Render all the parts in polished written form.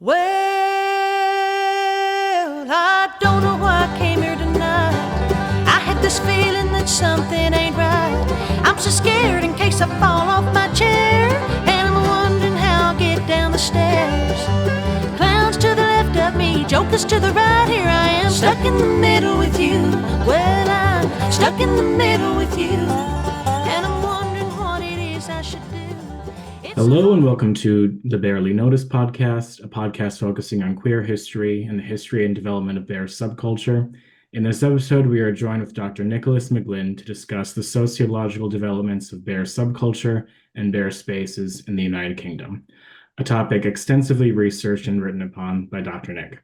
Well, I don't know why I came here tonight. I had this feeling that something ain't right. I'm so scared in case I fall off my chair, and I'm wondering how I'll get down the stairs. Clowns to the left of me, jokers to the right. Here I am, stuck in the middle with you. Well, I'm stuck in the middle with you, and I'm wondering what it is I should do. Hello and welcome to the Barely Noticed podcast, a podcast focusing on queer history and the history and development of bear subculture. In this episode, we are joined with Dr. Nicholas McGlynn to discuss the sociological developments of bear subculture and bear spaces in the United Kingdom, a topic extensively researched and written upon by Dr. Nick.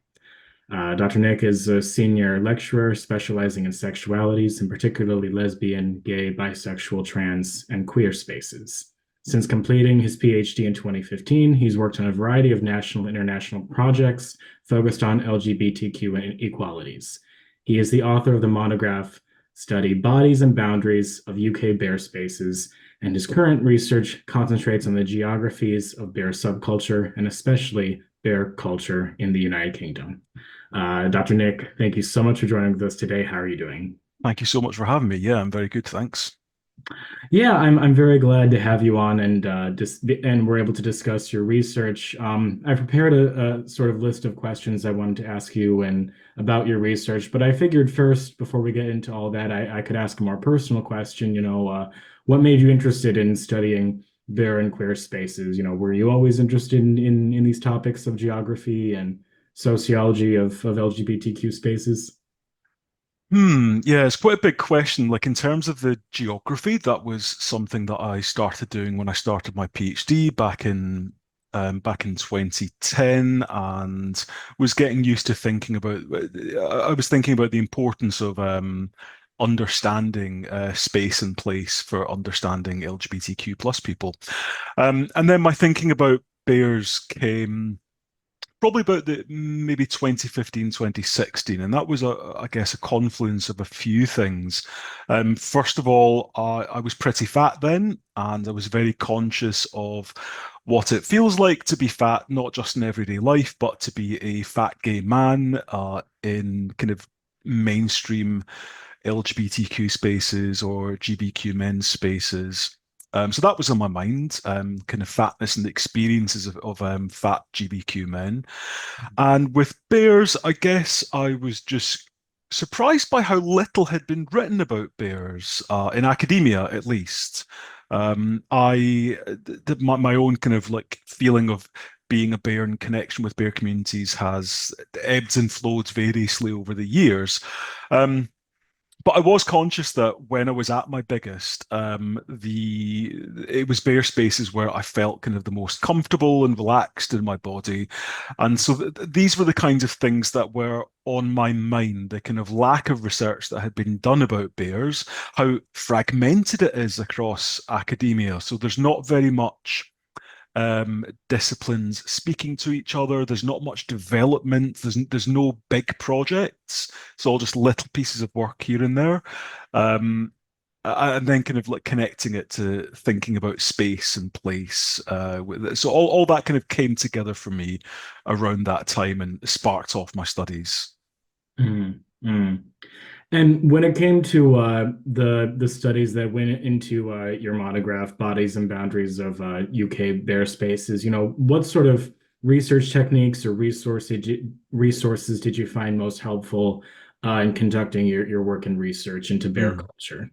Dr. Nick is a senior lecturer specializing in sexualities, and particularly lesbian, gay, bisexual, trans, and queer spaces. Since completing his PhD in 2015, he's worked on a variety of national and international projects focused on LGBTQ and equalities. He is the author of the monograph study Bodies and Boundaries of UK Bear Spaces, and his current research concentrates on the geographies of bear subculture and especially bear culture in the United Kingdom. Dr. Nick, thank you so much for joining us today. How are you doing? Thank you so much for having me. Yeah, I'm very good, thanks. Yeah, I'm very glad to have you on and we're able to discuss your research. I prepared a sort of list of questions I wanted to ask you and about your research, but I figured first, before we get into all that, I could ask a more personal question. What made you interested in studying bear and queer spaces? Were you always interested in these topics of geography and sociology of LGBTQ spaces? Yeah, it's quite a big question. Like in terms of the geography, that was something that I started doing when I started my PhD back in 2010, and was getting used to thinking about. I was thinking about the importance of understanding space and place for understanding LGBTQ plus people, and then my thinking about bears came probably about the maybe 2015, 2016, and that was I guess a confluence of a few things. First of all, I was pretty fat then, and I was very conscious of what it feels like to be fat, not just in everyday life, but to be a fat gay man in kind of mainstream LGBTQ spaces or GBQ men's spaces. So that was on my mind, kind of fatness and the experiences of fat GBQ men. And with bears, I guess I was just surprised by how little had been written about bears, in academia at least. My own kind of like feeling of being a bear and connection with bear communities has ebbed and flowed variously over the years. But I was conscious that when I was at my biggest, it was bear spaces where I felt kind of the most comfortable and relaxed in my body, and so these were the kinds of things that were on my mind. The kind of lack of research that had been done about bears, how fragmented it is across academia. So there's not very much disciplines speaking to each other. There's not much development. There's no big projects. It's all just little pieces of work here and there. And then kind of like connecting it to thinking about space and place. So all that kind of came together for me around that time and sparked off my studies. Mm-hmm. And when it came to the studies that went into your monograph, Bodies and Boundaries of UK Bear Spaces, what sort of research techniques or resources did you find most helpful in conducting your work and research into bear culture?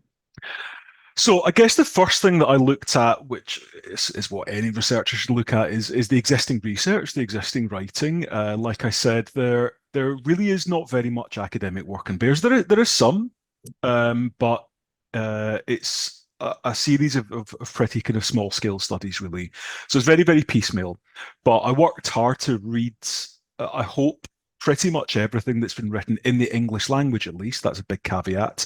So I guess the first thing that I looked at, which is what any researcher should look at, is the existing research, the existing writing. Like I said, there really is not very much academic work on bears. There is some, but it's a series of pretty kind of small scale studies, really. So it's very, very piecemeal. But I worked hard to read, I hope, pretty much everything that's been written in the English language, at least. That's a big caveat,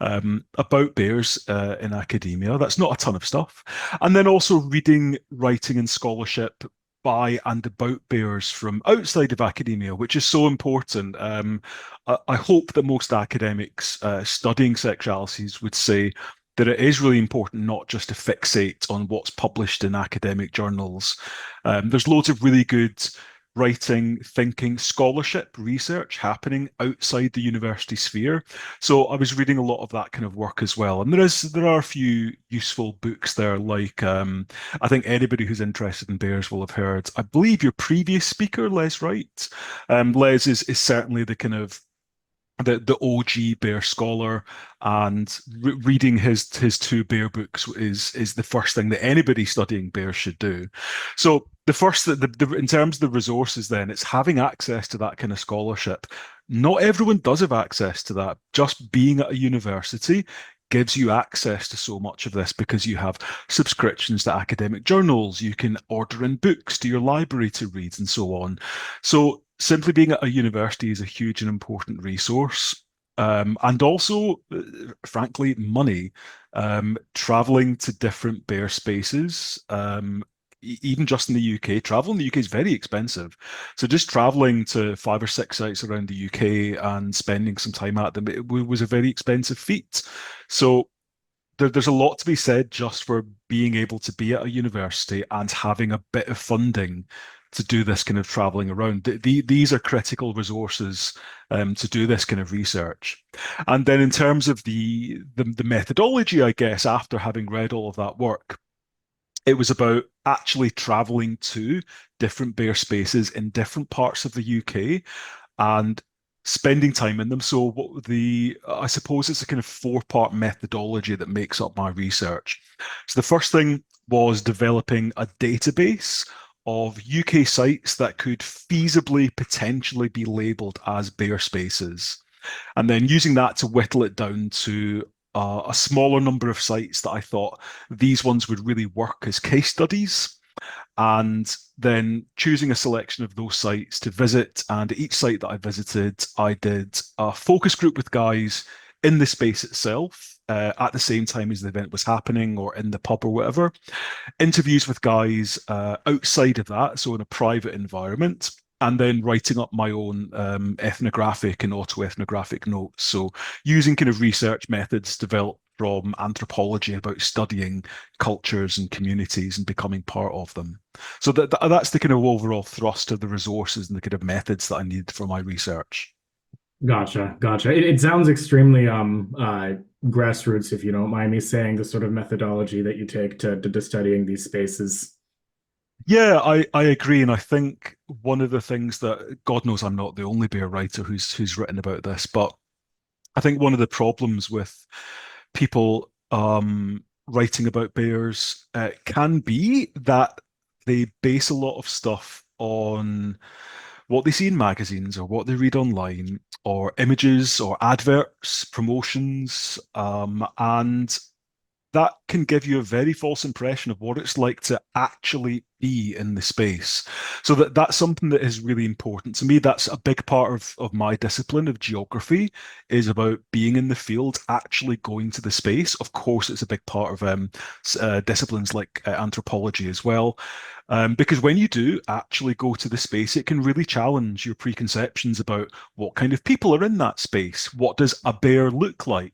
about bears in academia. That's not a ton of stuff. And then also reading, writing, and scholarship by and about bears from outside of academia, which is so important. I hope that most academics studying sexualities would say that it is really important not just to fixate on what's published in academic journals. There's loads of really good writing, thinking, scholarship, research happening outside the university sphere. So I was reading a lot of that kind of work as well. And there are a few useful books there, like I think anybody who's interested in bears will have heard, I believe your previous speaker, Les Wright. Les is certainly the kind of the OG bear scholar, and reading his two bear books is the first thing that anybody studying bears should do. So the first in terms of the resources, then it's having access to that kind of scholarship. Not everyone does have access to that. Just being at a university gives you access to so much of this because you have subscriptions to academic journals, you can order in books to your library to read, and so on. So simply being at a university is a huge and important resource. And also, frankly, money. Traveling to different bear spaces, even just in the UK, travel in the UK is very expensive. So just traveling to 5 or 6 sites around the UK and spending some time at them, it was a very expensive feat. So there's a lot to be said just for being able to be at a university and having a bit of funding to do this kind of traveling around. These are critical resources to do this kind of research. And then in terms of the methodology, I guess, after having read all of that work, it was about actually traveling to different bear spaces in different parts of the UK and spending time in them. So I suppose it's a kind of 4-part methodology that makes up my research. So the first thing was developing a database of UK sites that could feasibly potentially be labeled as bear spaces, and then using that to whittle it down to a smaller number of sites that I thought these ones would really work as case studies, and then choosing a selection of those sites to visit. And each site that I visited, I did a focus group with guys in the space itself at the same time as the event was happening, or in the pub or whatever. Interviews with guys outside of that, so in a private environment, and then writing up my own ethnographic and autoethnographic notes. So using kind of research methods developed from anthropology about studying cultures and communities and becoming part of them. So that's the kind of overall thrust of the resources and the kind of methods that I need for my research. Gotcha. It sounds extremely grassroots, if you don't mind me saying, the sort of methodology that you take to studying these spaces. Yeah, I agree, and I think one of the things that, God knows I'm not the only bear writer who's written about this, but I think one of the problems with people writing about bears can be that they base a lot of stuff on what they see in magazines or what they read online, or images or adverts, promotions, and that can give you a very false impression of what it's like to actually be in the space. So that's something that is really important to me. That's a big part of my discipline of geography, is about being in the field, actually going to the space. Of course, it's a big part of disciplines like anthropology as well. Because when you do actually go to the space, it can really challenge your preconceptions about what kind of people are in that space. What does a bear look like?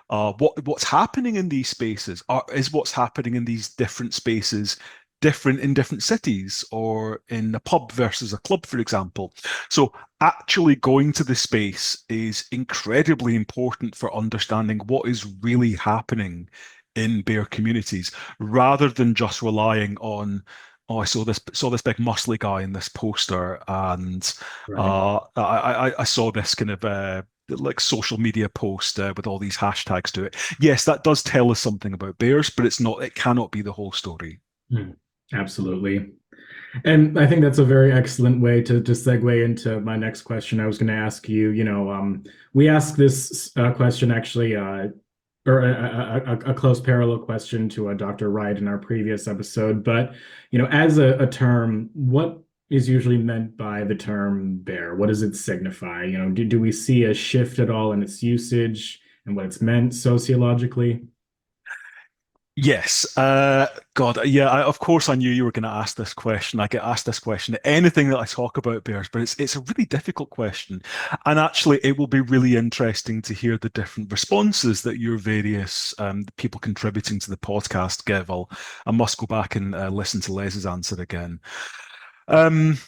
What's happening in these spaces? Is what's happening in these different spaces different in different cities, or in a pub versus a club, for example? So actually going to the space is incredibly important for understanding what is really happening in bear communities, rather than just relying on, oh, I saw this big muscly guy in this poster, and Right. I saw this kind of like social media post with all these hashtags to it. Yes, that does tell us something about bears, but it cannot be the whole story. Absolutely. And I think that's a very excellent way to segue into my next question. I was going to ask you, we asked this question actually, or a close parallel question to Dr. Wright in our previous episode. But, as a term, what is usually meant by the term bear? What does it signify? Do we see a shift at all in its usage and what it's meant sociologically? Yes. God, yeah, of course I knew you were going to ask this question. I get asked this question at anything that I talk about bears, but it's a really difficult question. And actually, it will be really interesting to hear the different responses that your various people contributing to the podcast give. I must go back and listen to Les's answer again. Um,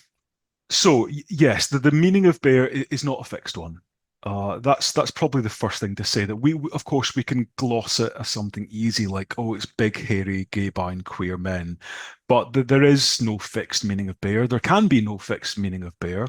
So yes, the meaning of bear is not a fixed one. That's probably the first thing to say. That of course we can gloss it as something easy, like, oh, it's big, hairy, gay, bi, and queer men, but there is no fixed meaning of bear. There can be no fixed meaning of bear.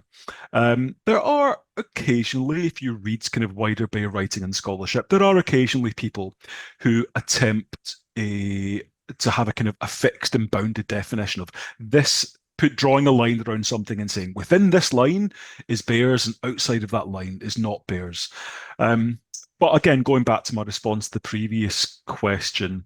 There are occasionally, if you read kind of wider bear writing and scholarship, there are occasionally people who attempt to have a kind of a fixed and bounded definition of this, drawing a line around something and saying within this line is bears and outside of that line is not bears. But again, going back to my response to the previous question,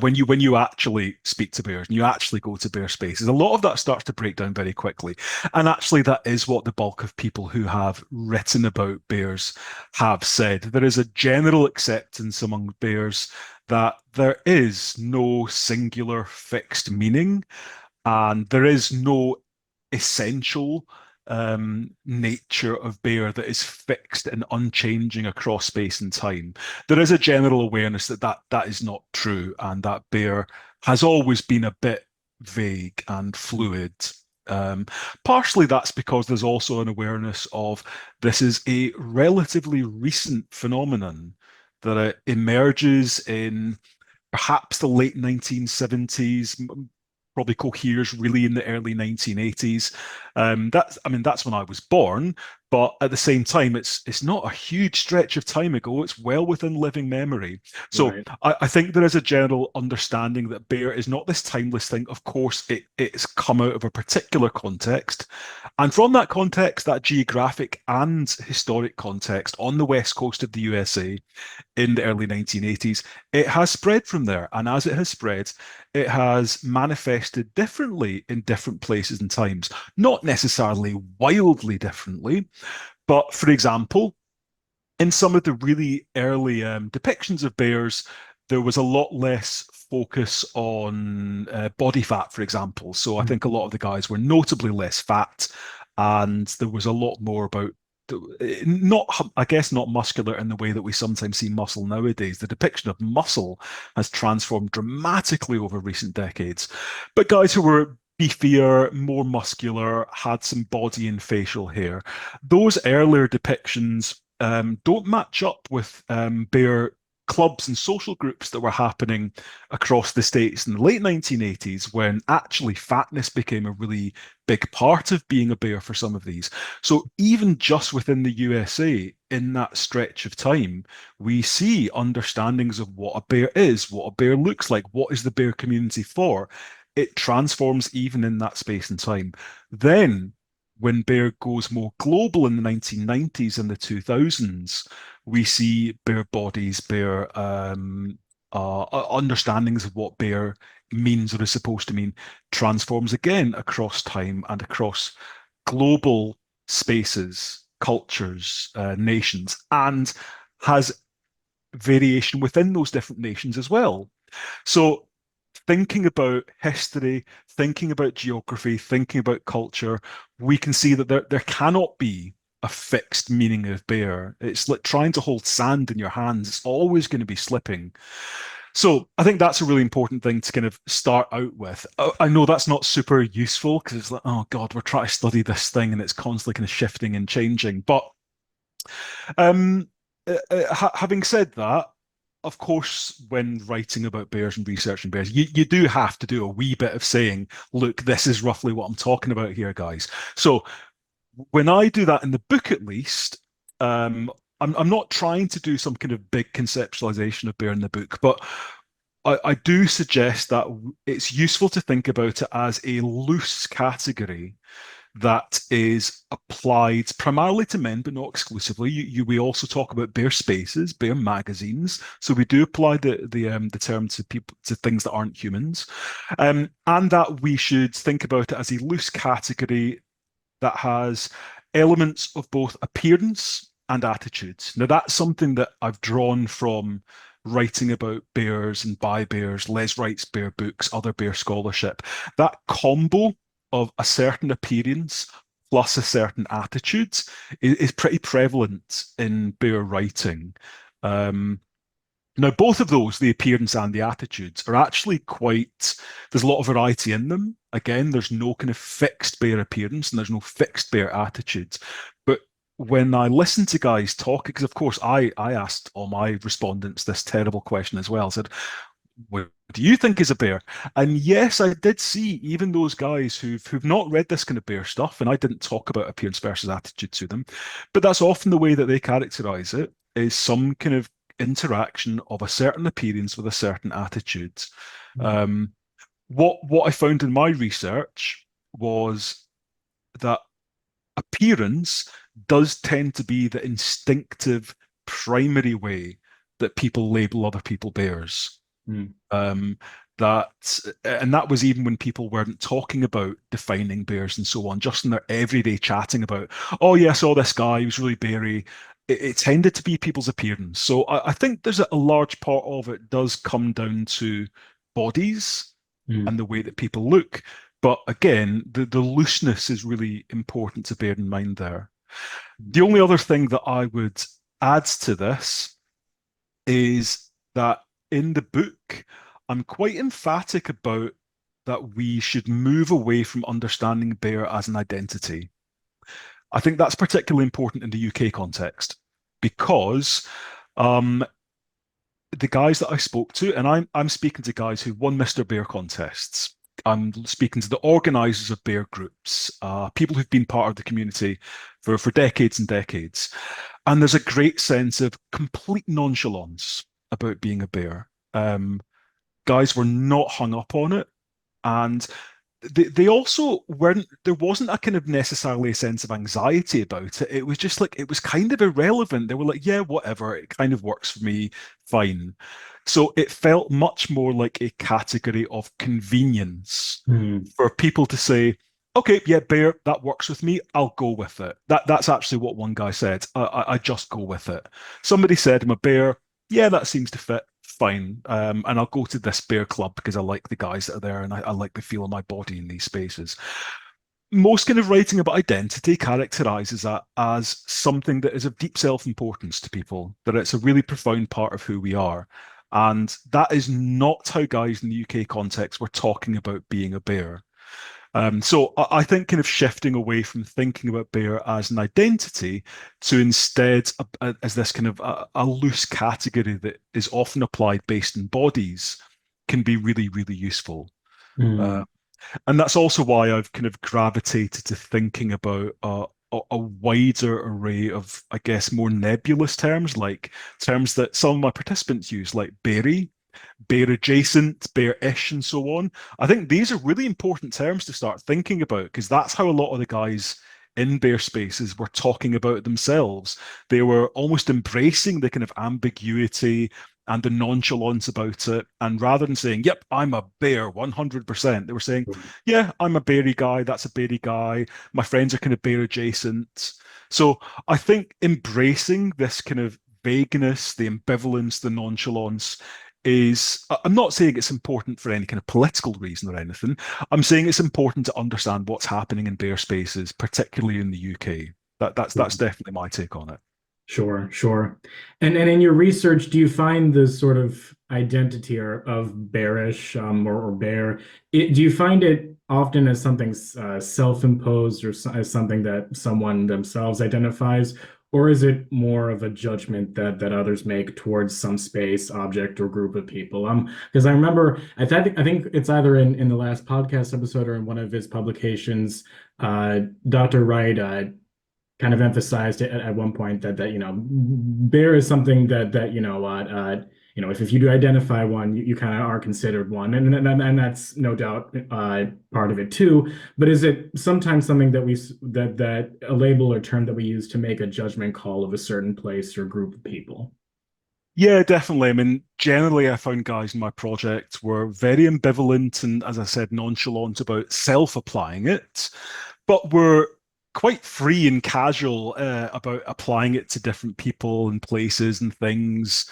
when you actually speak to bears and you actually go to bear spaces, a lot of that starts to break down very quickly. And actually, that is what the bulk of people who have written about bears have said. There is a general acceptance among bears that there is no singular fixed meaning, and there is no essential nature of bear that is fixed and unchanging across space and time. There is a general awareness that that is not true, and that bear has always been a bit vague and fluid. Partially that's because there's also an awareness of this is a relatively recent phenomenon that emerges in perhaps the late 1970s, probably coheres really in the early 1980s. That's when I was born, but at the same time, it's not a huge stretch of time ago. It's well within living memory. So Right. I think there is a general understanding that bear is not this timeless thing. Of course, it's come out of a particular context. And from that context, that geographic and historic context on the west coast of the USA in the early 1980s, it has spread from there. And as it has spread, it has manifested differently in different places and times, not necessarily wildly differently, but for example, in some of the really early depictions of bears, there was a lot less focus on body fat, for example. So I think a lot of the guys were notably less fat, and there was a lot more about not, I guess, not muscular in the way that we sometimes see muscle nowadays. The depiction of muscle has transformed dramatically over recent decades. But guys who were beefier, more muscular, had some body and facial hair. Those earlier depictions don't match up with bare clubs and social groups that were happening across the States in the late 1980s, when actually fatness became a really big part of being a bear for some of these. So even just within the USA, in that stretch of time, we see understandings of what a bear is, what a bear looks like, what is the bear community for. It transforms even in that space and time. Then when bear goes more global in the 1990s and the 2000s, we see bear bodies, bear understandings of what bear means or is supposed to mean transforms again across time and across global spaces, cultures, nations, and has variation within those different nations as well. So thinking about history, thinking about geography, thinking about culture, we can see that there cannot be a fixed meaning of bear. It's like trying to hold sand in your hands. It's always going to be slipping. So I think that's a really important thing to kind of start out with. I know that's not super useful because it's like, oh God, we're trying to study this thing and it's constantly kind of shifting and changing. But um, having said that, of course, when writing about bears and researching bears, you do have to do a wee bit of saying, look, this is roughly what I'm talking about here, guys. So when I do that in the book, at least, I'm not trying to do some kind of big conceptualization of bear in the book, but I do suggest that it's useful to think about it as a loose category that is applied primarily to men, but not exclusively. We also talk about bear spaces, bear magazines. So we do apply the term to people, to things that aren't humans, and that we should think about it as a loose category that has elements of both appearance and attitudes. Now that's something that I've drawn from writing about bears and bi bears. Les writes bear books, other bear scholarship. That combo of a certain appearance plus a certain attitude is pretty prevalent in bear writing. Now, both of those, the appearance and the attitudes, are actually quite, there's a lot of variety in them. Again, there's no kind of fixed bear appearance and there's no fixed bear attitudes. But when I listen to guys talk, because of course I asked all my respondents this terrible question as well. I said, what do you think is a bear? And yes, I did see even those guys who've not read this kind of bear stuff, and I didn't talk about appearance versus attitude to them, but that's often the way that they characterize it, is some kind of interaction of a certain appearance with a certain attitude. What I found in my research was that appearance does tend to be the instinctive primary way that people label other people bears. That was even when people weren't talking about defining bears and so on, just in their everyday chatting about, oh yeah, I saw this guy, he was really beary. It tended to be people's appearance. So I think there's a large part of it does come down to bodies and the way that people look. But again, the looseness is really important to bear in mind there. The only other thing that I would add to this is that in the book, I'm quite emphatic about that we should move away from understanding bear as an identity. I think that's particularly important in the UK context because the guys that I spoke to, and I'm speaking to guys who won Mr. Bear contests. I'm speaking to the organizers of bear groups, people who've been part of the community for decades and decades. And there's a great sense of complete nonchalance about being a bear. Guys were not hung up on it. And they also weren't, there wasn't a kind of necessarily a sense of anxiety about it. It was just like, it was kind of irrelevant. They were like, yeah, whatever, it kind of works for me, fine. So it felt much more like a category of convenience for people to say, okay, yeah, bear, that works with me, I'll go with it. That's actually what one guy said. I just go with it. Somebody said, I'm a bear, yeah, that seems to fit. Fine. And I'll go to this bear club because I like the guys that are there and I like the feel of my body in these spaces. Most kind of writing about identity characterizes that as something that is of deep self-importance to people, that it's a really profound part of who we are. And that is not how guys in the UK context were talking about being a bear. So I think kind of shifting away from thinking about bear as an identity to instead as this kind of a loose category that is often applied based in bodies can be really, really useful. And that's also why I've kind of gravitated to thinking about a wider array of, I guess, more nebulous terms, like terms that some of my participants use, like beary, bear adjacent, bear-ish, and so on. I think these are really important terms to start thinking about because that's how a lot of the guys in bear spaces were talking about themselves. They were almost embracing the kind of ambiguity and the nonchalance about it. And rather than saying, yep, I'm a bear 100%, they were saying, yeah, I'm a beary guy, that's a beary guy, my friends are kind of bear adjacent. So I think embracing this kind of vagueness, the ambivalence, the nonchalance is, I'm not saying it's important for any kind of political reason or anything. I'm saying it's important to understand what's happening in bear spaces, particularly in the UK. That's definitely my take on it. Sure. And in your research, do you find this sort of identity of bearish or bear? Do you find it often as something self-imposed or as something that someone themselves identifies? Or is it more of a judgment that others make towards some space, object, or group of people? Because I remember, I think it's either in the last podcast episode or in one of his publications, Dr. Wright kind of emphasized it at one point that bear is something that if you do identify one, you kind of are considered one, and that's no doubt part of it too. But is it sometimes something that a label or term that we use to make a judgment call of a certain place or group of people? Yeah, definitely. I mean, generally, I found guys in my project were very ambivalent and, as I said, nonchalant about self-applying it, but were quite free and casual about applying it to different people and places and things.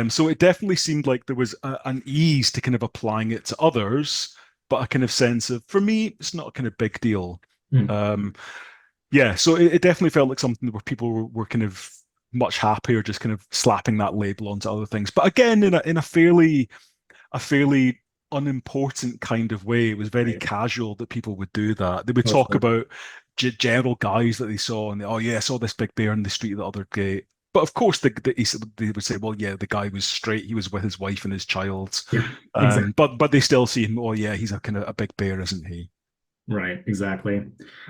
So it definitely seemed like there was an ease to kind of applying it to others, but a kind of sense of, for me, it's not a kind of big deal. Yeah, so it definitely felt like something where people were kind of much happier just kind of slapping that label onto other things. But again, in a fairly unimportant kind of way. It was very Right. casual that people would do that. They would talk Totally. about general guys that they saw, and oh yeah, I saw this big bear in the street the other day. But of course, they would say, well, yeah, the guy was straight. He was with his wife and his child. Yeah, exactly. But they still see him. Oh yeah, he's a kind of a big bear, isn't he? Right, exactly.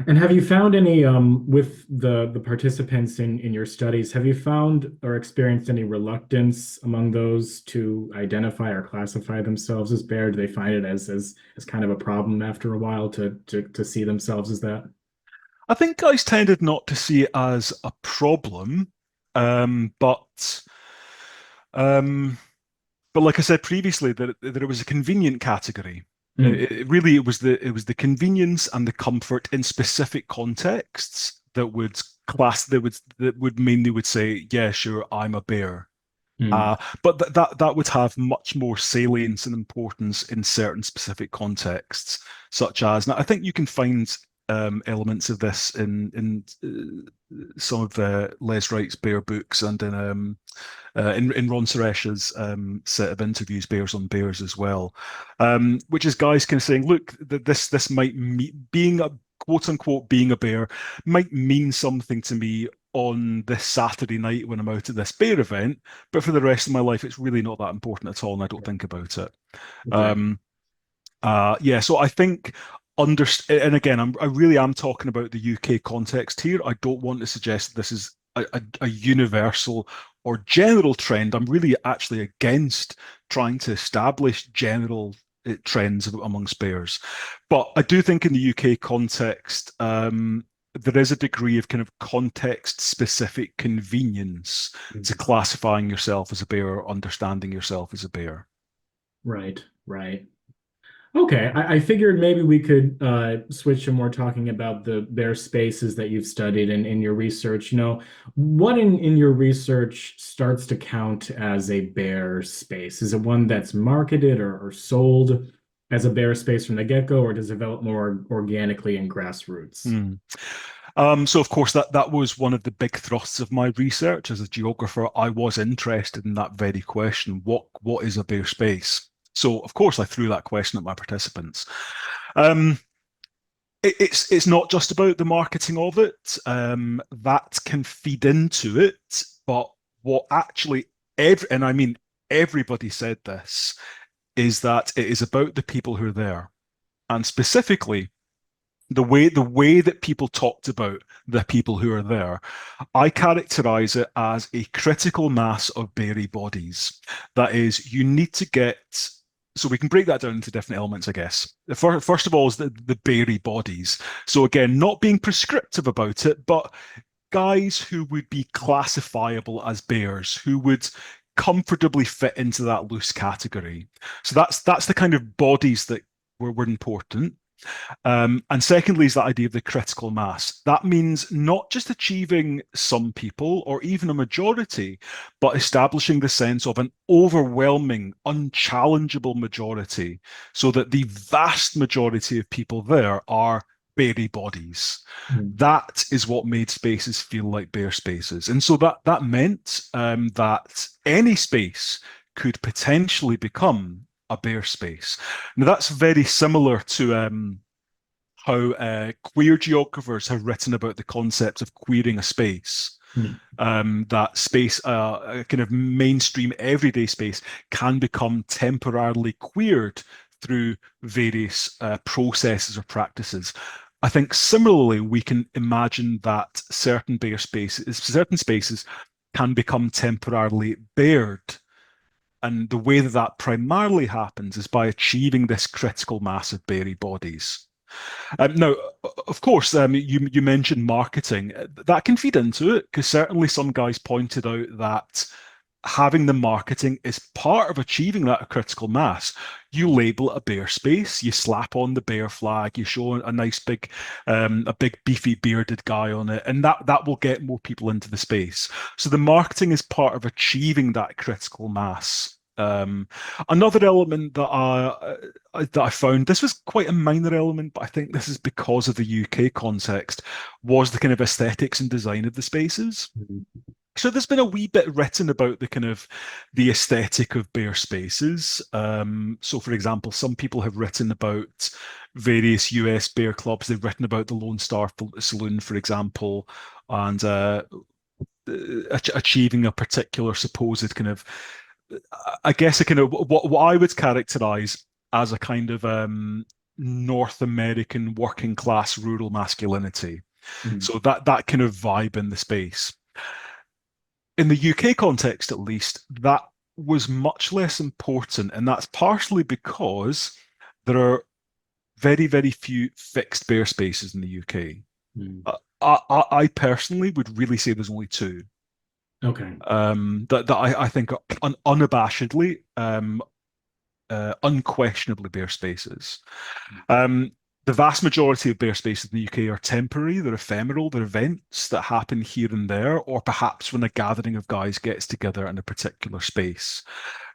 And have you found any with the participants in your studies, have you found or experienced any reluctance among those to identify or classify themselves as bear? Do they find it as kind of a problem after a while to see themselves as that? I think guys tended not to see it as a problem, but um, but like I said previously, that it was a convenient category. Mm, Really it was the convenience and the comfort in specific contexts that would mean they would say, yeah, sure, I'm a bear. mm, But that would have much more salience and importance in certain specific contexts, such as now I think you can find elements of this in some of Les Wright's Bear books and in Ron Suresh's set of interviews, Bears on Bears as well, which is guys kind of saying, look, this might being a quote unquote being a bear might mean something to me on this Saturday night when I'm out at this bear event, but for the rest of my life, it's really not that important at all, and I don't think about it. exactly. Um, yeah, so I think and again, I really am talking about the UK context here. I don't want to suggest this is a universal or general trend. I'm really actually against trying to establish general trends amongst bears. But I do think in the UK context, there is a degree of kind of context-specific convenience to Mm. classifying yourself as a bear or understanding yourself as a bear. Right, right. Okay, I figured maybe we could switch to more talking about the bear spaces that you've studied in your research. What in your research starts to count as a bear space? Is it one that's marketed or sold as a bear space from the get-go, or does it develop more organically in grassroots? Hmm. So of course that was one of the big thrusts of my research as a geographer. I was interested in that very question. What is a bare space? So of course I threw that question at my participants. Um, it's not just about the marketing of it. That can feed into it, but what actually and I mean everybody said this, is that it is about the people who are there. And specifically the way that people talked about the people who are there, I characterize it as a critical mass of Berry bodies. That is, you need to get. So we can break that down into different elements, I guess. First of all, is the Berry bodies. So again, not being prescriptive about it, but guys who would be classifiable as bears, who would comfortably fit into that loose category. So that's the kind of bodies that were important. And secondly, is that idea of the critical mass. That means not just achieving some people or even a majority, but establishing the sense of an overwhelming, unchallengeable majority, so that the vast majority of people there are Berry bodies. Mm, That is what made spaces feel like bear spaces. And so that meant that any space could potentially become a bear space. Now that's very similar to how queer geographers have written about the concept of queering a space. mm, That space, a kind of mainstream everyday space, can become temporarily queered through various processes or practices. I think similarly, we can imagine that certain spaces can become temporarily bared. And the way that that primarily happens is by achieving this critical mass of Berry bodies. Now, of course, you mentioned marketing. That can feed into it because certainly some guys pointed out that having the marketing is part of achieving that critical mass. You label it a bear space, you slap on the bear flag, you show a nice a big beefy bearded guy on it, and that will get more people into the space. So the marketing is part of achieving that critical mass. Another element that I found, this was quite a minor element, but I think this is because of the UK context, was the kind of aesthetics and design of the spaces. mm. So there's been a wee bit written about the kind of the aesthetic of bare spaces. So for example, some people have written about various US bear clubs. They've written about the Lone Star Saloon, for example, and achieving a particular supposed kind of, I guess, a kind of what I would characterize as a kind of North American working class rural masculinity. Mhm. So that kind of vibe in the space. In the UK context, at least, that was much less important, and that's partially because there are very, very few fixed bear spaces in the UK. Mhm. I personally would really say there's only two. Okay. That I think are unabashedly, unquestionably bear spaces. Um, the vast majority of bear spaces in the UK are temporary, they're ephemeral, they're events that happen here and there, or perhaps when a gathering of guys gets together in a particular space.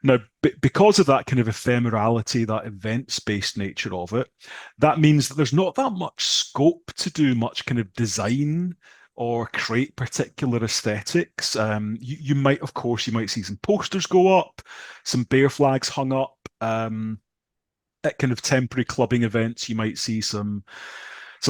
Now, because of that kind of ephemerality, that events-based nature of it, that means that there's not that much scope to do much kind of design or create particular aesthetics. You might, of course, you might see some posters go up, some bear flags hung up. At kind of temporary clubbing events, you might see some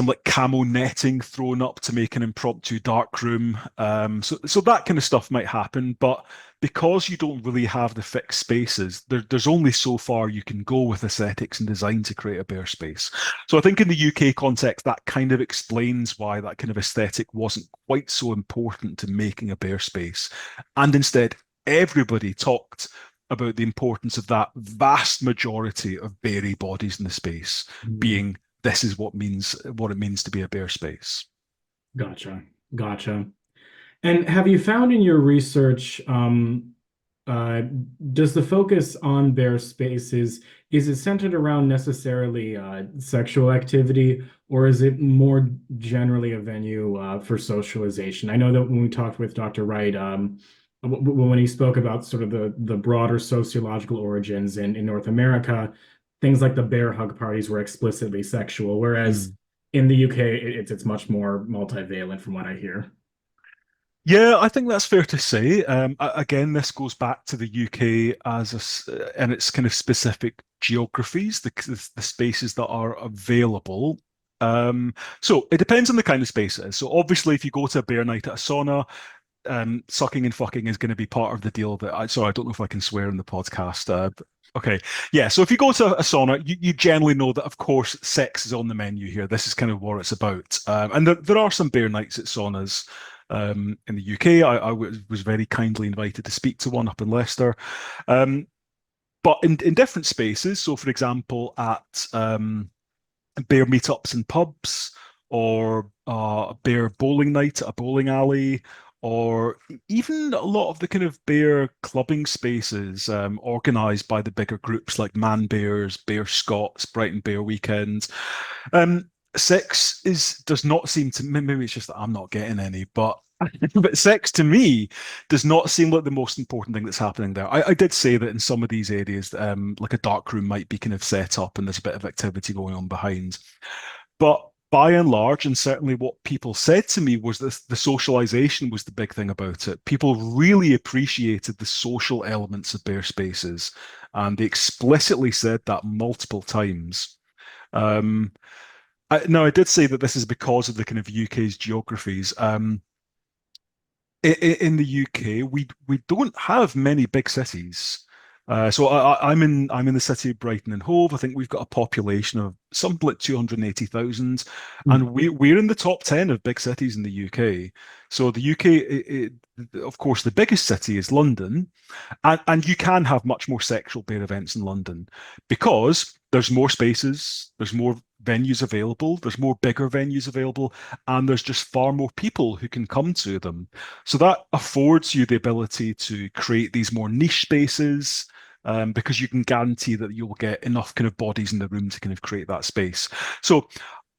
like camo netting thrown up to make an impromptu dark room. So that kind of stuff might happen, but because you don't really have the fixed spaces, there's only so far you can go with aesthetics and design to create a bear space. So I think in the UK context, that kind of explains why that kind of aesthetic wasn't quite so important to making a bear space. And instead, everybody talked about the importance of that vast majority of beary bodies in the space Mhm. being this is what it means to be a bear space. Gotcha. Gotcha. And have you found in your research, uh, does the focus on bare spaces, is it centered around necessarily sexual activity, or is it more generally a venue for socialization? I know that when we talked with Dr. Wright, when he spoke about sort of the broader sociological origins in North America, things like the bear hug parties were explicitly sexual, whereas Mm. in the UK, it's much more multivalent from what I hear. Yeah, I think that's fair to say. Again, this goes back to the UK and its kind of specific geographies, the spaces that are available. So it depends on the kind of space it is. So obviously, if you go to a bear night at a sauna, sucking and fucking is going to be part of the deal. Sorry, I don't know if I can swear in the podcast. Okay, yeah. So if you go to a sauna, you generally know that, of course, sex is on the menu here. This is kind of what it's about. And there are some bear nights at saunas. In the UK, I was very kindly invited to speak to one up in Leicester. Um, but in different spaces, so for example, at bear meetups in pubs, or a bear bowling night at a bowling alley, or even a lot of the kind of bear clubbing spaces organized by the bigger groups like Man Bears, Bear Scots, Brighton Bear Weekends. Sex does not seem to, maybe it's just that I'm not getting any, but but sex to me does not seem like the most important thing that's happening there. I did say that in some of these areas, like a dark room might be kind of set up and there's a bit of activity going on behind. But by and large, and certainly what people said to me was that the socialization was the big thing about it. People really appreciated the social elements of bear spaces, and they explicitly said that multiple times. Um, now, I did say that this is because of the kind of UK's geographies. In the UK, we don't have many big cities. So I'm in the city of Brighton and Hove. I think we've got a population of something like 280,000, Hmm. and we're in the top 10 of big cities in the UK. So the UK, of course, the biggest city is London, and you can have much more sexual bear events in London because there's more spaces, there's more venues available, there's more bigger venues available, and there's just far more people who can come to them. So that affords you the ability to create these more niche spaces. Because you can guarantee that you'll get enough kind of bodies in the room to kind of create that space. So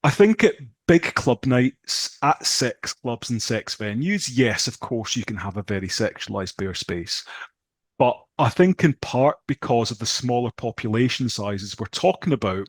I think at big club nights, at sex clubs and sex venues, yes, of course, you can have a very sexualized bear space. But I think in part because of the smaller population sizes we're talking about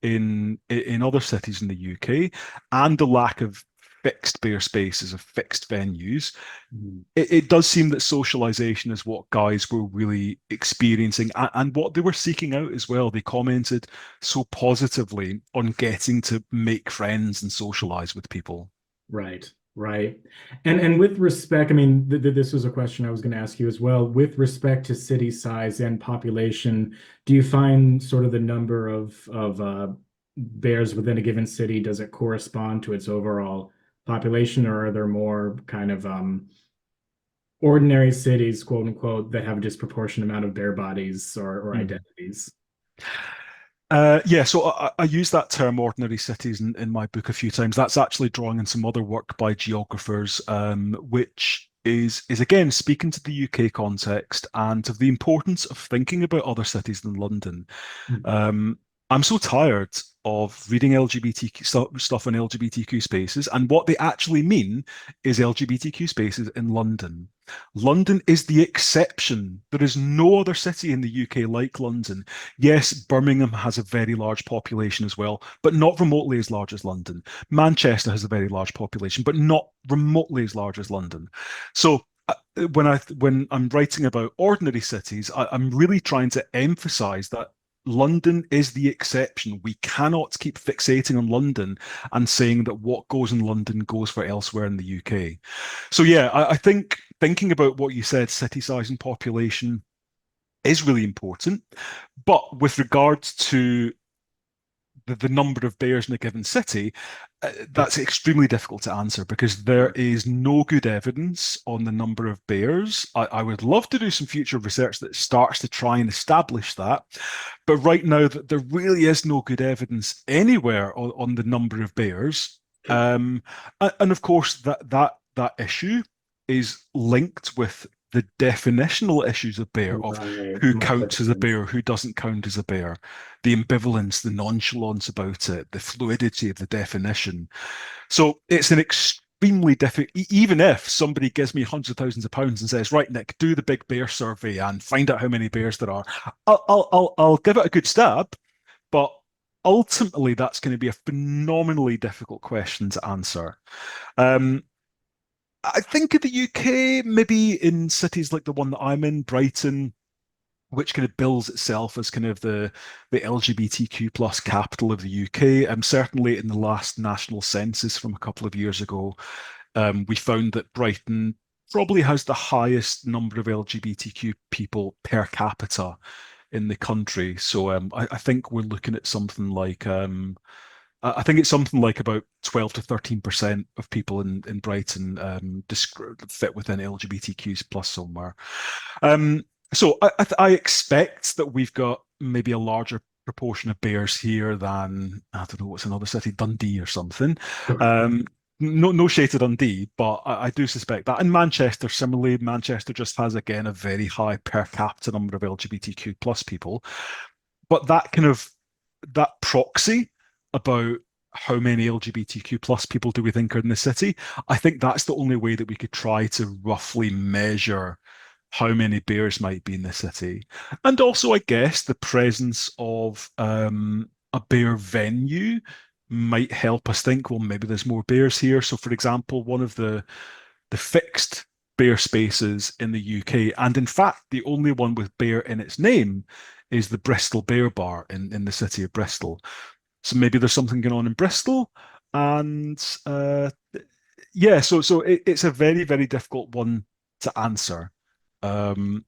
in other cities in the UK, and the lack of fixed bear spaces, of fixed venues, Mhm. it does seem that socialization is what guys were really experiencing and what they were seeking out as well. They commented so positively on getting to make friends and socialize with people. Right, right. And with respect, I mean, this was a question I was going to ask you as well. With respect to city size and population, do you find sort of the number of bears within a given city, does it correspond to its overall population, or are there more kind of ordinary cities, quote unquote, that have a disproportionate amount of bear bodies or Mm. identities? Yeah, so I use that term ordinary cities in my book a few times. That's actually drawing on some other work by geographers, which is again speaking to the UK context and of the importance of thinking about other cities than London. Um, I'm so tired of reading LGBTQ stuff in LGBTQ spaces, and what they actually mean is LGBTQ spaces in London. London is the exception. There is no other city in the UK like London. Yes, Birmingham has a very large population as well, but not remotely as large as London. Manchester has a very large population, but not remotely as large as London. So when I'm writing about ordinary cities, I'm really trying to emphasize that London is the exception. We cannot keep fixating on London and saying that what goes in London goes for elsewhere in the UK. So yeah, I think thinking about what you said, city size and population is really important. But with regards to the number of bears in a given city, that's extremely difficult to answer because there is no good evidence on the number of bears. I would love to do some future research that starts to try and establish that. But right now, there really is no good evidence anywhere on the number of bears. And of course, that issue is linked with the definitional issues of bear, of Right, who much counts as a sense. bear, who doesn't count as a bear, the ambivalence, the nonchalance about it, the fluidity of the definition. So it's an extremely difficult, even if somebody gives me hundreds of thousands of pounds and says, right, Nick, do the big bear survey and find out how many bears there are. I'll give it a good stab, but ultimately that's going to be a phenomenally difficult question to answer. Um, I think in the UK, maybe in cities like the one that I'm in, Brighton, which kind of bills itself as kind of the LGBTQ plus capital of the UK. Certainly in the last national census from a couple of years ago, we found that Brighton probably has the highest number of LGBTQ people per capita in the country. So I think we're looking at something like I think it's something like about 12 to 13% of people in Brighton fit within LGBTQs plus somewhere. Um, so I expect that we've got maybe a larger proportion of bears here than, I don't know, what's another city, Dundee or something. Sure. Um, no shade to Dundee, but I do suspect that. And Manchester, similarly, Manchester just has, again, a very high per capita number of LGBTQ plus people. But that proxy about how many LGBTQ plus people do we think are in the city, I think that's the only way that we could try to roughly measure how many bears might be in the city. And also, I guess, the presence of a bear venue might help us think, well, maybe there's more bears here. So, for example, one of the fixed bear spaces in the UK, and in fact, the only one with bear in its name, is the Bristol Bear Bar in the city of Bristol. So maybe there's something going on in Bristol, and yeah, so it's a very, very difficult one to answer. Um,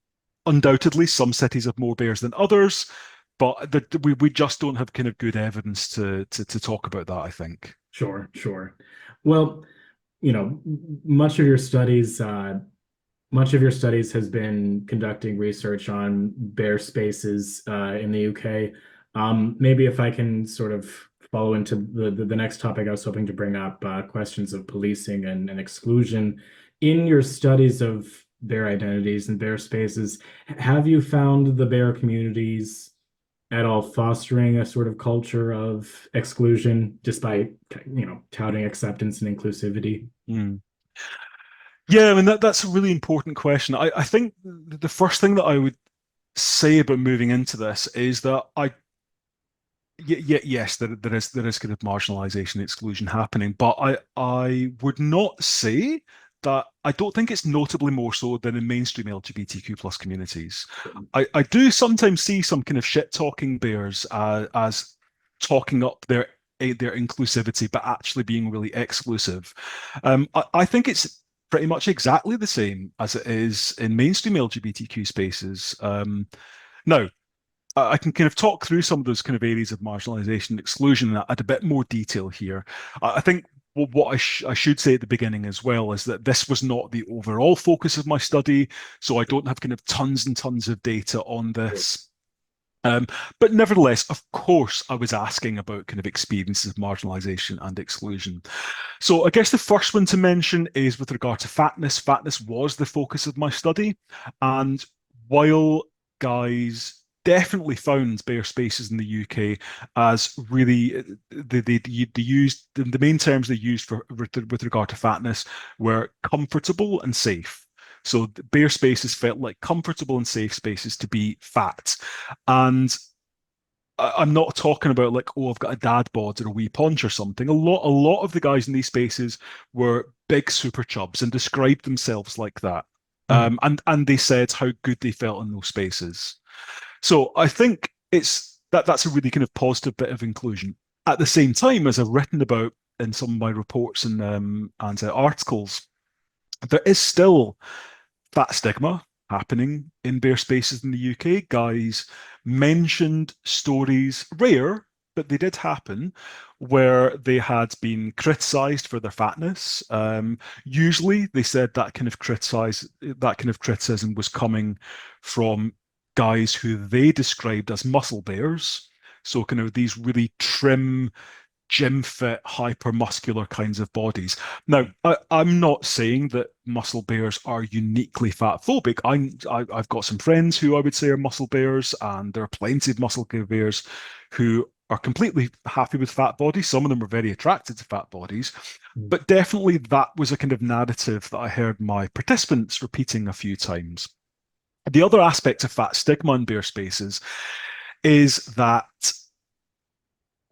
Undoubtedly, some cities have more bears than others, but we just don't have kind of good evidence to talk about that, I think. Sure, sure. Well, you know, much of your studies, much of your studies has been conducting research on bear spaces in the UK. Maybe if I can sort of follow into the next topic I was hoping to bring up, questions of policing and exclusion. In your studies of bear identities and bear spaces, have you found the bear communities at all fostering a sort of culture of exclusion despite, touting acceptance and inclusivity? Mm. Yeah, I mean that's a really important question. I think the first thing that I would say about moving into this is that Yes, there is kind of marginalization, exclusion happening, but I would not say that. I don't think it's notably more so than in mainstream LGBTQ plus communities. I do sometimes see some kind of shit talking bears as talking up their inclusivity, but actually being really exclusive. I think it's pretty much exactly the same as it is in mainstream LGBTQ spaces. Now, I can kind of talk through some of those kind of areas of marginalization and exclusion at a bit more detail here. I think what I should say at the beginning as well is that this was not the overall focus of my study, so I don't have kind of tons and tons of data on this. But nevertheless, of course, I was asking about kind of experiences of marginalization and exclusion. So I guess the first one to mention is with regard to fatness. Fatness was the focus of my study. And while guys definitely found bare spaces in the UK as really they used the main terms they used for with regard to fatness were comfortable and safe. So bare spaces felt like comfortable and safe spaces to be fat. And I'm not talking about like, oh, I've got a dad bod or a wee paunch or something. A lot of the guys in these spaces were big super chubs and described themselves like that. And they said how good they felt in those spaces. So I think that's a really kind of positive bit of inclusion. At the same time, as I've written about in some of my reports and articles, there is still that stigma happening in bare spaces in the UK. Guys mentioned stories, rare, but they did happen, where they had been criticised for their fatness. Usually, they said that kind of criticism was coming from guys who they described as muscle bears. So kind of these really trim, gym fit, hyper muscular kinds of bodies. Now, I'm not saying that muscle bears are uniquely fat phobic. I've got some friends who I would say are muscle bears, and there are plenty of muscle bears who are completely happy with fat bodies. Some of them are very attracted to fat bodies, but definitely that was a kind of narrative that I heard my participants repeating a few times. The other aspect of fat stigma in bare spaces is that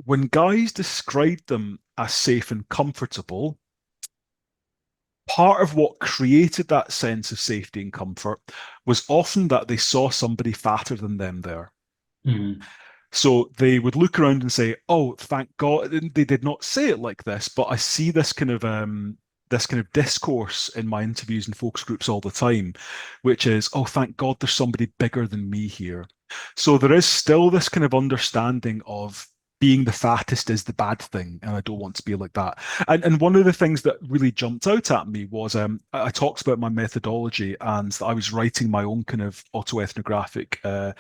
when guys described them as safe and comfortable, part of what created that sense of safety and comfort was often that they saw somebody fatter than them there. Mm. So they would look around and say, "Oh, thank God." They did not say it like this, but I see this kind of discourse in my interviews and focus groups all the time, which is, "Oh, thank God there's somebody bigger than me here." So there is still this kind of understanding of being the fattest is the bad thing, and I don't want to be like that. And one of the things that really jumped out at me was I talked about my methodology and that I was writing my own kind of autoethnographic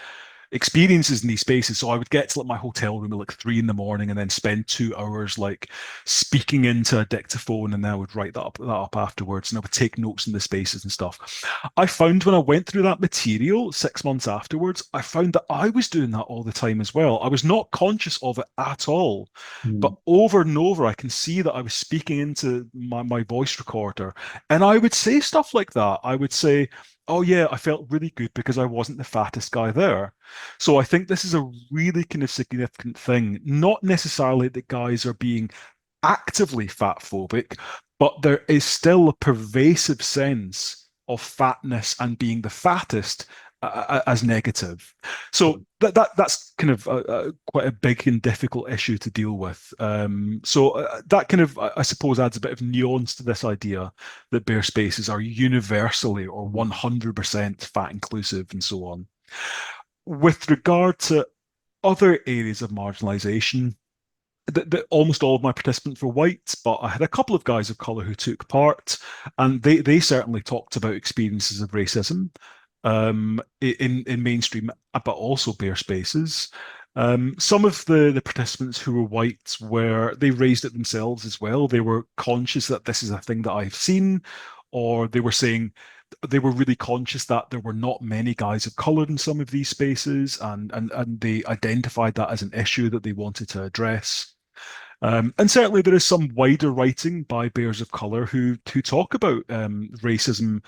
experiences in these spaces. So I would get to like my hotel room at like 3 in the morning and then spend 2 hours like speaking into a dictaphone, and then I would write that up afterwards, and I would take notes in the spaces and stuff. I found when I went through that material 6 months afterwards, I found that I was doing that all the time as well. I was not conscious of it at all. But over and over, I can see that I was speaking into my voice recorder, and I would say stuff like that. I would say, "Oh yeah, I felt really good because I wasn't the fattest guy there." So I think this is a really kind of significant thing. Not necessarily that guys are being actively fat phobic, but there is still a pervasive sense of fatness and being the fattest as negative. So that's kind of quite a big and difficult issue to deal with. So that kind of, I suppose, adds a bit of nuance to this idea that bare spaces are universally or 100% fat inclusive and so on. With regard to other areas of marginalization, almost all of my participants were white, but I had a couple of guys of color who took part, and they certainly talked about experiences of racism in mainstream, but also bare spaces. Some of the participants who were white they raised it themselves as well. They were conscious that this is a thing that I've seen, or they were saying they were really conscious that there were not many guys of color in some of these spaces, and they identified that as an issue that they wanted to address. And certainly there is some wider writing by bears of color who talk about racism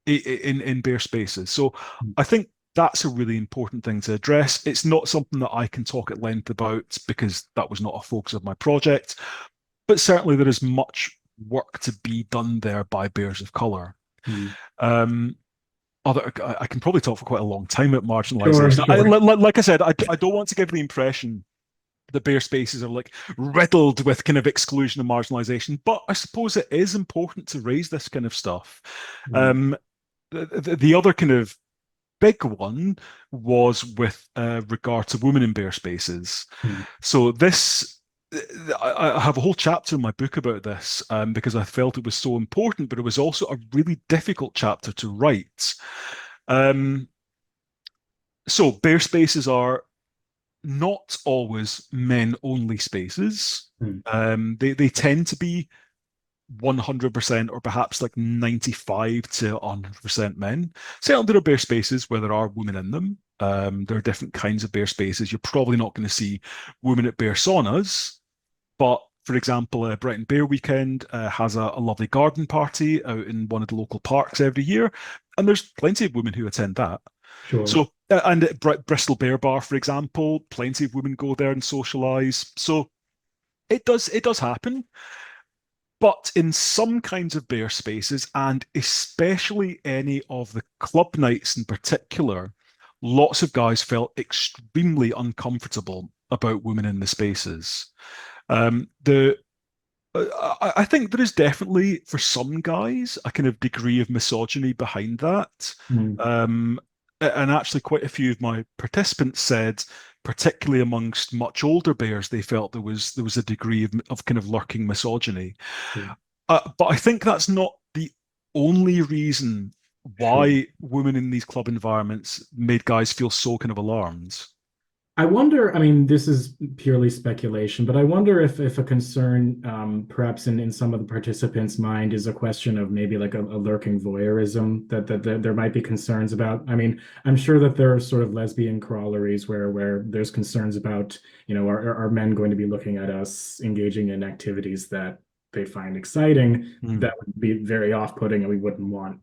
in bare spaces. So I think that's a really important thing to address. It's not something that I can talk at length about because that was not a focus of my project, but certainly there is much work to be done there by bears of color. Mm. I can probably talk for quite a long time about Sure, marginalization. sure. Like I said, I don't want to give the impression that bear spaces are like riddled with kind of exclusion and marginalization, but I suppose it is important to raise this kind of stuff. Mm. The other kind of big one was with regard to women in bear spaces. Mm. So this, I have a whole chapter in my book about this because I felt it was so important, but it was also a really difficult chapter to write. So bear spaces are not always men-only spaces. Mm. They tend to be 100% or perhaps like 95 to 100% men. Certainly there are bear spaces where there are women in them. There are different kinds of bear spaces. You're probably not going to see women at bear saunas, but for example, Brighton Bear Weekend has a lovely garden party out in one of the local parks every year, and there's plenty of women who attend that. Sure. So, and at Bristol Bear Bar, for example, plenty of women go there and socialize. So it does happen. But in some kinds of bear spaces, and especially any of the club nights in particular, lots of guys felt extremely uncomfortable about women in the spaces. The I think there is definitely, for some guys, a kind of degree of misogyny behind that. Mm. And actually, quite a few of my participants said, particularly amongst much older bears, they felt there was a degree of kind of lurking misogyny. Mm. But I think that's not the only reason Sure. why women in these club environments made guys feel so kind of alarmed. I wonder, I mean, this is purely speculation, but I wonder if a concern, perhaps in some of the participants' mind, is a question of maybe like a lurking voyeurism that there might be concerns about. I mean, I'm sure that there are sort of lesbian corollaries where there's concerns about, are men going to be looking at us engaging in activities that they find exciting Mm. that would be very off-putting and we wouldn't want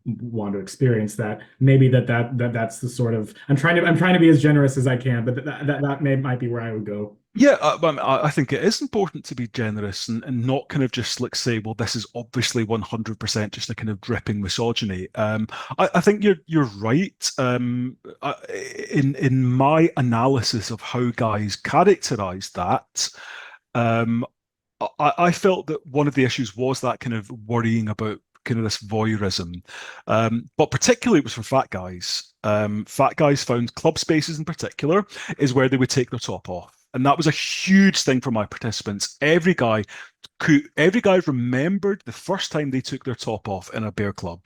to experience that. Maybe that's the sort of I'm trying to be as generous as I can, but that might be where I would go. Yeah, I think it is important to be generous and not kind of just like say, well, this is obviously 100% just a kind of dripping misogyny. I think you're right. In my analysis of how guys characterize that, um, I felt that one of the issues was that kind of worrying about kind of this voyeurism, but particularly it was for fat guys. Fat guys found club spaces in particular is where they would take their top off, and that was a huge thing for my participants. Every guy remembered the first time they took their top off in a bear club.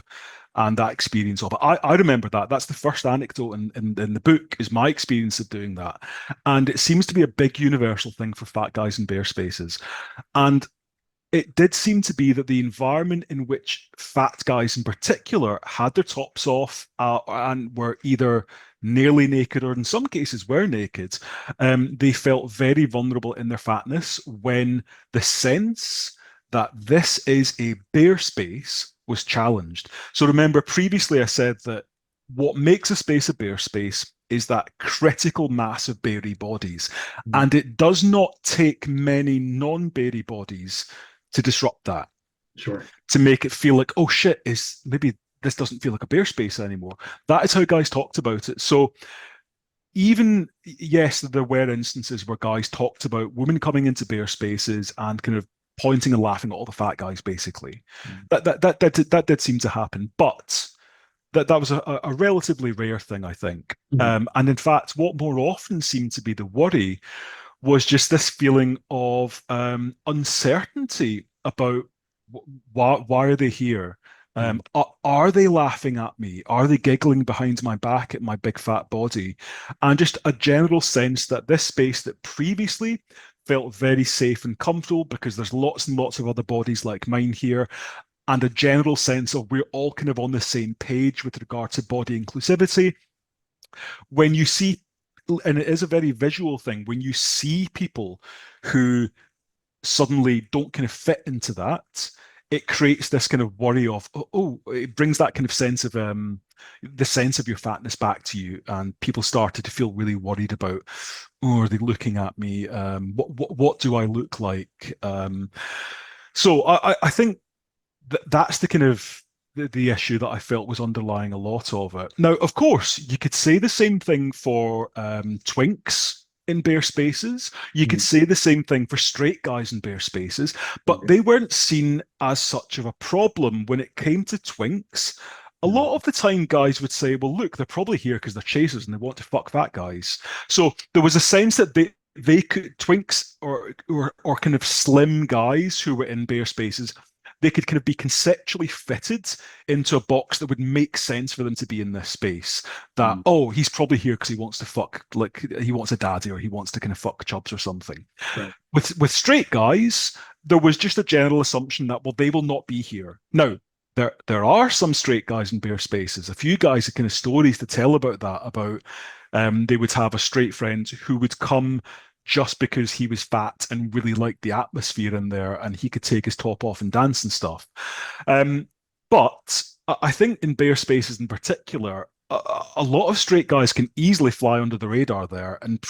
And that experience of it. I remember that. That's the first anecdote in the book, is my experience of doing that. And it seems to be a big universal thing for fat guys in bear spaces. And it did seem to be that the environment in which fat guys in particular had their tops off and were either nearly naked or in some cases were naked, they felt very vulnerable in their fatness when the sense that this is a bear space was challenged. So remember, previously I said that what makes a space a bear space is that critical mass of beary bodies. Mm. And it does not take many non-beary bodies to disrupt that, Sure. to make it feel like, oh shit, is maybe this doesn't feel like a bear space anymore. That is how guys talked about it. So even, yes, there were instances where guys talked about women coming into bear spaces and kind of pointing and laughing at all the fat guys, basically. Mm. That did seem to happen, but that was a relatively rare thing, I think. Mm. And in fact, what more often seemed to be the worry was just this feeling of uncertainty about why are they here? Mm. Are they laughing at me? Are they giggling behind my back at my big fat body? And just a general sense that this space that previously felt very safe and comfortable because there's lots and lots of other bodies like mine here, and a general sense of we're all kind of on the same page with regard to body inclusivity. When you see, and it is a very visual thing, when you see people who suddenly don't kind of fit into that, it creates this kind of worry of, it brings that kind of sense of the sense of your fatness back to you, and people started to feel really worried about, oh, are they looking at me? What do I look like? So I think that's the kind of the issue that I felt was underlying a lot of it. Now, of course, you could say the same thing for twinks in bare spaces. You could Mm. say the same thing for straight guys in bare spaces, but Okay. they weren't seen as such of a problem when it came to twinks. A Mm. lot of the time, guys would say, well, look, they're probably here because they're chasers and they want to fuck fat guys. So there was a sense that they could twinks or kind of slim guys who were in bare spaces, they could kind of be conceptually fitted into a box that would make sense for them to be in this space. That, Mm. oh, he's probably here because he wants to fuck, like he wants a daddy, or he wants to kind of fuck chubs or something. Right. With straight guys, there was just a general assumption that, well, they will not be here. Now, there are some straight guys in bare spaces. A few guys have kind of stories to tell about that, about they would have a straight friend who would come just because he was fat and really liked the atmosphere in there, and he could take his top off and dance and stuff. Um, but I think in bare spaces in particular, a lot of straight guys can easily fly under the radar there, and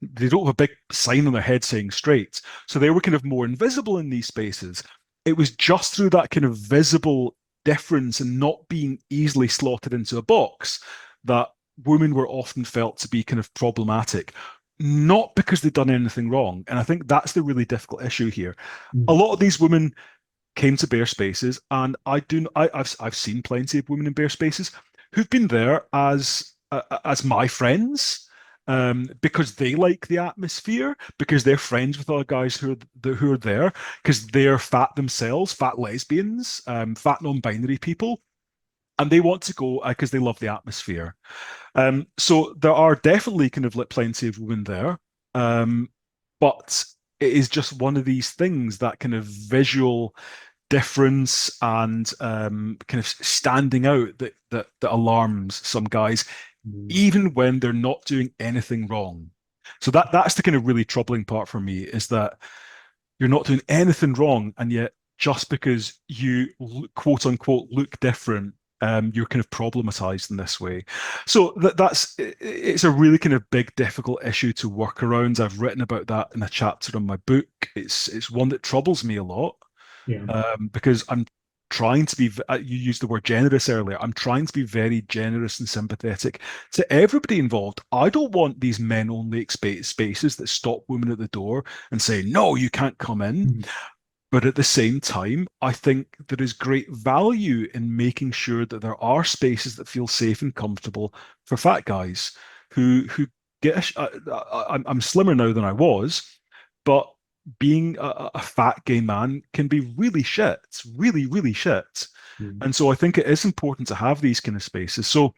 they don't have a big sign on their head saying straight, so they were kind of more invisible in these spaces. It was just through that kind of visible difference and not being easily slotted into a box that women were often felt to be kind of problematic, not because they'd done anything wrong. And I think that's the really difficult issue here. A Mm. lot of these women came to bare spaces, and I've seen plenty of women in bare spaces who've been there as my friends, because they like the atmosphere, because they're friends with other guys who are there, because they're fat themselves, fat lesbians, fat non-binary people, and they want to go because they love the atmosphere. So there are definitely kind of like plenty of women there, but it is just one of these things, that kind of visual difference and kind of standing out that alarms some guys, Mm. even when they're not doing anything wrong. So that's the kind of really troubling part for me, is that you're not doing anything wrong, and yet just because you quote unquote look different, you're kind of problematized in this way. So it's a really kind of big, difficult issue to work around. I've written about that in a chapter in my book. It's one that troubles me a lot, Yeah. because I'm trying to be. You used the word generous earlier. I'm trying to be very generous and sympathetic to everybody involved. I don't want these men-only spaces that stop women at the door and say, "No, you can't come in." Mm. But at the same time, I think there is great value in making sure that there are spaces that feel safe and comfortable for fat guys who get. I'm slimmer now than I was, but being a fat gay man can be really shit. It's really, really shit. Mm. And so I think it is important to have these kind of spaces. So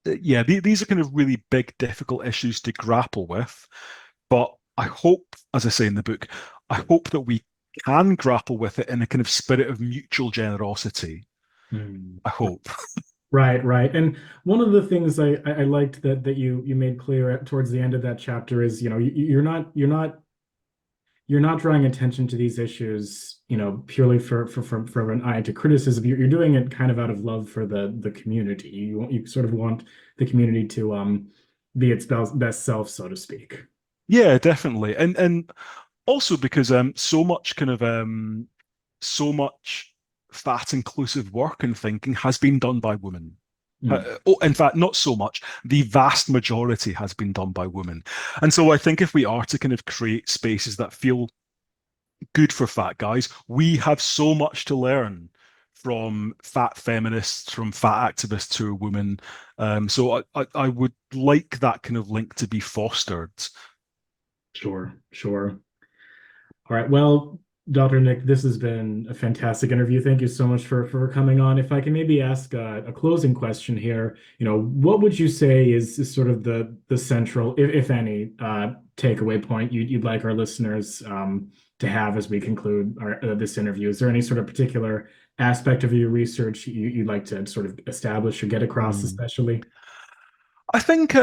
yeah, these are kind of really big, difficult issues to grapple with. But I hope, as I say in the book, I hope that we can grapple with it in a kind of spirit of mutual generosity. Mm. I hope. Right, right. And one of the things I liked that you made clear towards the end of that chapter is, you're not drawing attention to these issues, purely for an eye to criticism. You're doing it kind of out of love for the community. You sort of want the community to be its best self, so to speak. Yeah, definitely. And also because so much fat inclusive work and thinking has been done by women. Mm. In fact, not so much. The vast majority has been done by women. And so I think if we are to kind of create spaces that feel good for fat guys, we have so much to learn from fat feminists, from fat activists who are women. So I would like that kind of link to be fostered. Sure, sure. All right. Well, Dr. Nick, this has been a fantastic interview. Thank you so much for coming on. If I can maybe ask a closing question here, what would you say is sort of the central, if any, takeaway point you'd like our listeners to have as we conclude this interview? Is there any sort of particular aspect of your research you'd like to sort of establish or get across, Mm. especially? I think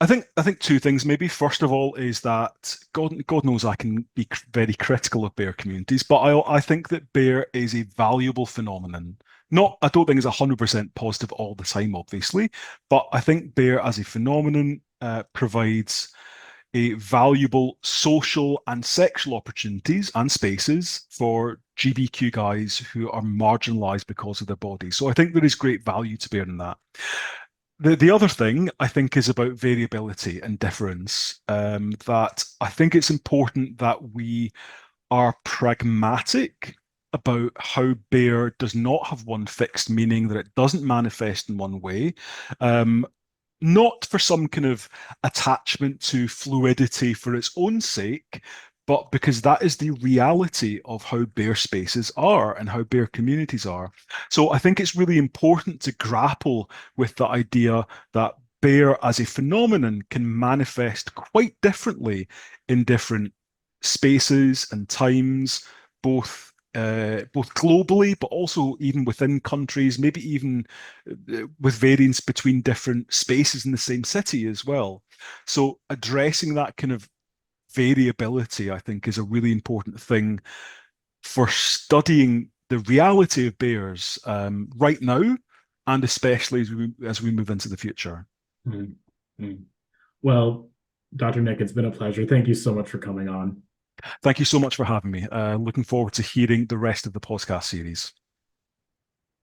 I think two things. Maybe first of all is that God knows I can be very critical of bear communities, but I think that bear is a valuable phenomenon. Not I don't think it's 100% positive all the time, obviously, but I think bear as a phenomenon provides a valuable social and sexual opportunities and spaces for GBQ guys who are marginalized because of their bodies. So I think there is great value to bear in that. The other thing I think is about variability and difference. That I think it's important that we are pragmatic about how bear does not have one fixed meaning, that it doesn't manifest in one way. Not for some kind of attachment to fluidity for its own sake, but because that is the reality of how bear spaces are and how bear communities are. So I think it's really important to grapple with the idea that bear as a phenomenon can manifest quite differently in different spaces and times, both globally, but also even within countries, maybe even with variance between different spaces in the same city as well. So addressing that kind of variability, I think, is a really important thing for studying the reality of bears right now, and especially as we move into the future. Mm-hmm. Well, Dr. Nick, it's been a pleasure. Thank you so much for coming on. Thank you so much for having me. Looking forward to hearing the rest of the podcast series.